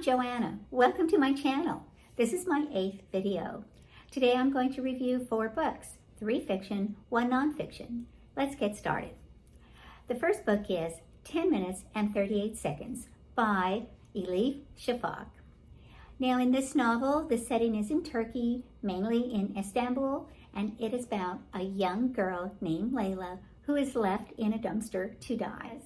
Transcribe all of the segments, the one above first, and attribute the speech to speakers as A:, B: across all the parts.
A: I'm Joanna. Welcome to my channel. This is my 8th video. Today I'm going to review 4 books, 3 fiction, 1 nonfiction. Let's get started. The first book is 10 Minutes and 38 Seconds by Elif Shafak. Now in this novel, the setting is in Turkey, mainly in Istanbul, and it is about a young girl named Layla who is left in a dumpster to die.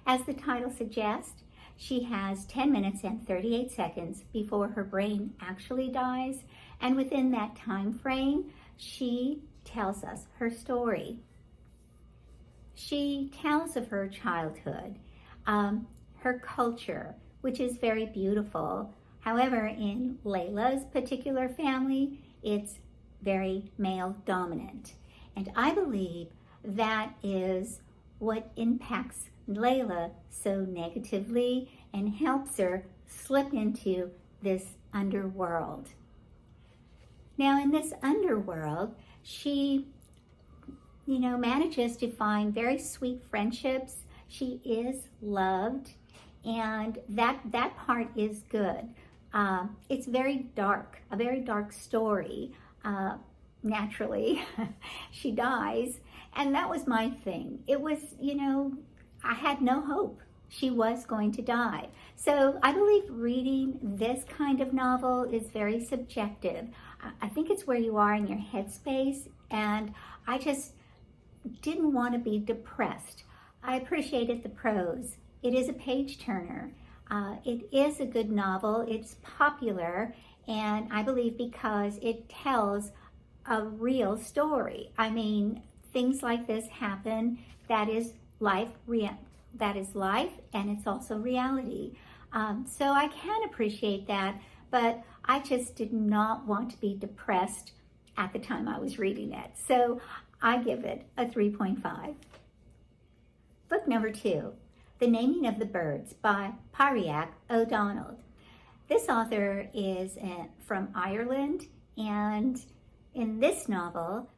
A: As the title suggests, she has 10 minutes and 38 seconds before her brain actually dies, and within that time frame, she tells us her story. She tells of her childhood, her culture, which is very beautiful. However, in Layla's particular family, it's very male dominant. And I believe that is what impacts Layla so negatively and helps her slip into this underworld. Now in this underworld, she, manages to find very sweet friendships. She is loved, and that part is good. It's very dark, a very dark story. Naturally, she dies, and that was my thing. It was, I had no hope. She was going to die. So I believe reading this kind of novel is very subjective. I think it's where you are in your headspace, and I just didn't want to be depressed. I appreciated the prose. It is a page turner. It is a good novel. It's popular, and I believe because it tells a real story. I mean, things like this happen. That is life, and it's also reality. So I can appreciate that, but I just did not want to be depressed at the time I was reading it. So I give it a 3.5. Book number 2, The Naming of the Birds by Pádraig O'Donnell. This author is from Ireland, and in this novel,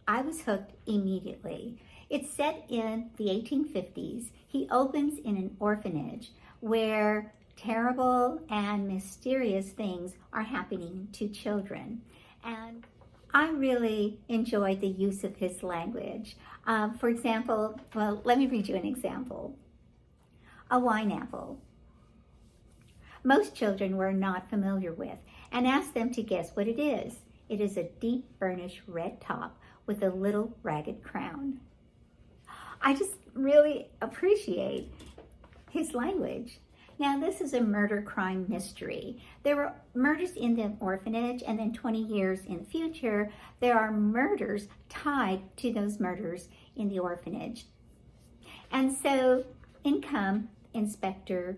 A: I was hooked immediately. It's set in the 1850s. He opens in an orphanage where terrible and mysterious things are happening to children. And I really enjoyed the use of his language. For example, let me read you an example. A wine apple. Most children were not familiar with, and asked them to guess what it is. It is a deep burnished red top with a little ragged crown. I just really appreciate his language. Now, this is a murder crime mystery. There were murders in the orphanage, and then 20 years in the future, there are murders tied to those murders in the orphanage. And so in come Inspector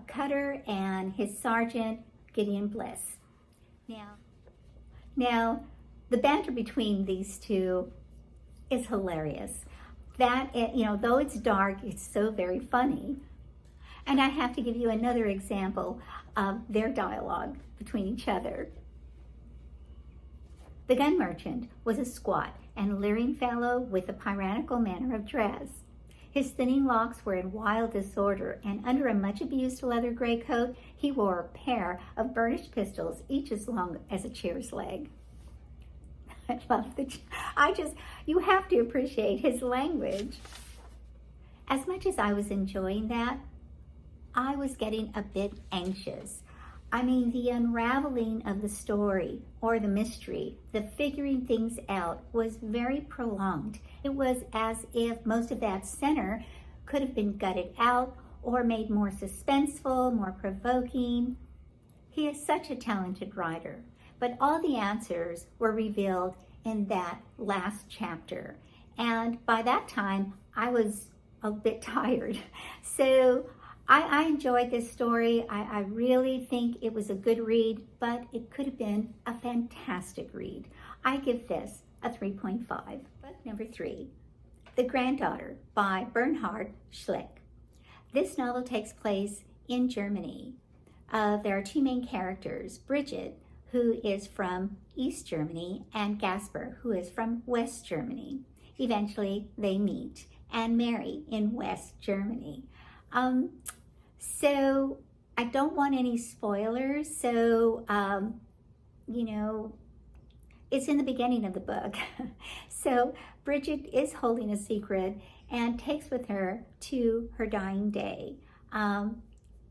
A: Cutter and his sergeant, Gideon Bliss. Now, the banter between these two is hilarious. That, though it's dark, it's so very funny. And I have to give you another example of their dialogue between each other. The gun merchant was a squat and leering fellow with a tyrannical manner of dress. His thinning locks were in wild disorder, and under a much-abused leather gray coat, he wore a pair of burnished pistols, each as long as a chair's leg. I love you have to appreciate his language. As much as I was enjoying that, I was getting a bit anxious. I mean, the unraveling of the story or the mystery, the figuring things out was very prolonged. It was as if most of that center could have been gutted out or made more suspenseful, more provoking. He is such a talented writer, but all the answers were revealed in that last chapter. And by that time, I was a bit tired. So I enjoyed this story. I really think it was a good read, but it could have been a fantastic read. I give this a 3.5. Book number 3, The Granddaughter by Bernhard Schlick. This novel takes place in Germany. There are 2 main characters, Bridget, who is from East Germany, and Gasper, who is from West Germany. Eventually, they meet and marry in West Germany. So I don't want any spoilers, so, it's in the beginning of the book. So Bridget is holding a secret and takes with her to her dying day.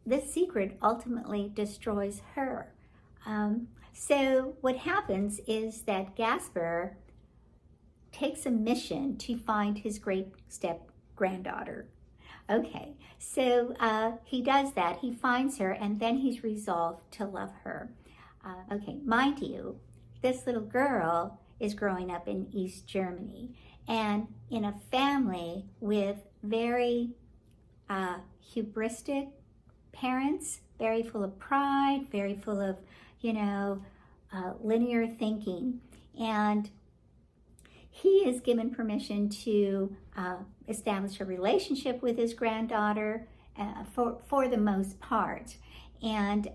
A: This secret ultimately destroys her. So what happens is that Gasper takes a mission to find his great step-granddaughter. Okay, so he does that. He finds her, and then he's resolved to love her. Okay, mind you, this little girl is growing up in East Germany and in a family with very hubristic parents, very full of pride, very full of, linear thinking. And he is given permission to establish a relationship with his granddaughter for the most part. And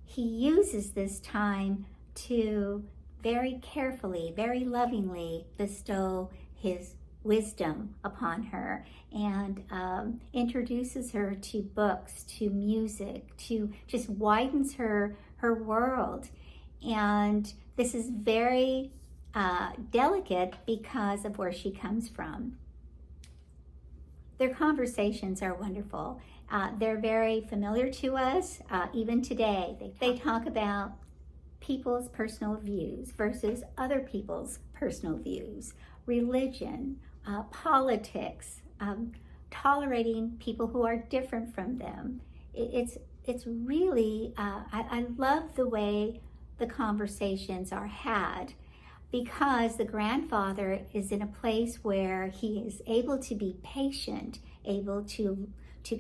A: he uses this time to very carefully, very lovingly bestow his wisdom upon her, and introduces her to books, to music, to just widens her world. And this is very delicate because of where she comes from. Their conversations are wonderful. They're very familiar to us even today. They talk about people's personal views versus other people's personal views, religion, politics, tolerating people who are different from them. It's really, I love the way the conversations are had, because the grandfather is in a place where he is able to be patient, able to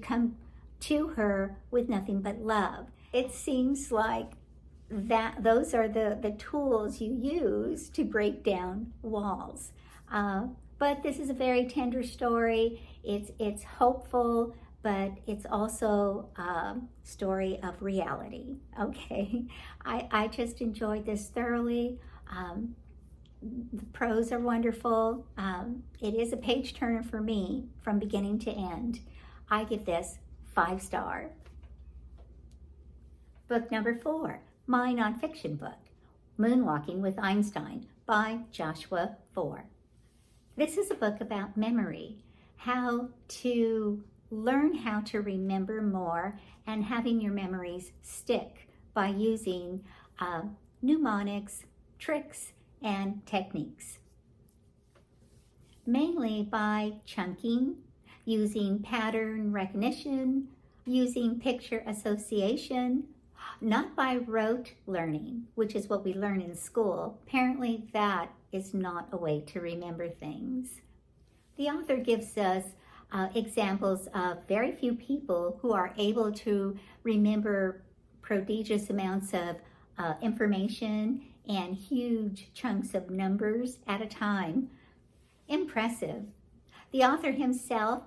A: come to her with nothing but love. It seems like that those are the tools you use to break down walls. But this is a very tender story. It's hopeful, but it's also a story of reality. Okay, I just enjoyed this thoroughly. The prose are wonderful. It is a page turner for me from beginning to end. I give this 5 stars. Book number 4, my nonfiction book, Moonwalking with Einstein by Joshua Foer. This is a book about memory, how to learn how to remember more and having your memories stick by using mnemonics, tricks, and techniques. Mainly by chunking, using pattern recognition, using picture association, not by rote learning, which is what we learn in school. Apparently that is not a way to remember things. The author gives us examples of very few people who are able to remember prodigious amounts of information and huge chunks of numbers at a time. Impressive. The author himself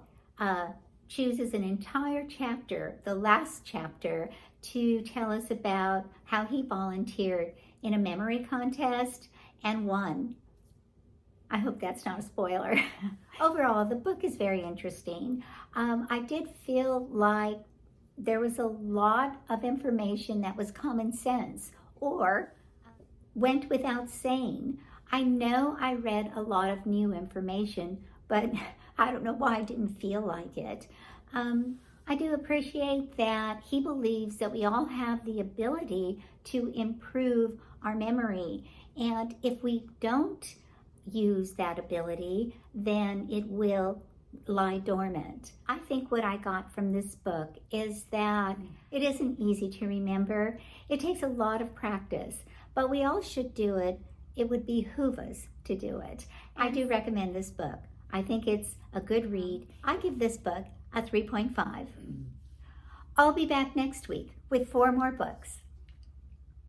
A: chooses an entire chapter, the last chapter, to tell us about how he volunteered in a memory contest and won. I hope that's not a spoiler. Overall, the book is very interesting. I did feel like there was a lot of information that was common sense or went without saying. I know I read a lot of new information, but I don't know why I didn't feel like it. I do appreciate that he believes that we all have the ability to improve our memory. And if we don't use that ability, then it will lie dormant. I think what I got from this book is that it isn't easy to remember. It takes a lot of practice, but we all should do it. It would behoove us to do it. I do recommend this book. I think it's a good read. I give this book a 3.5. I'll be back next week with 4 more books.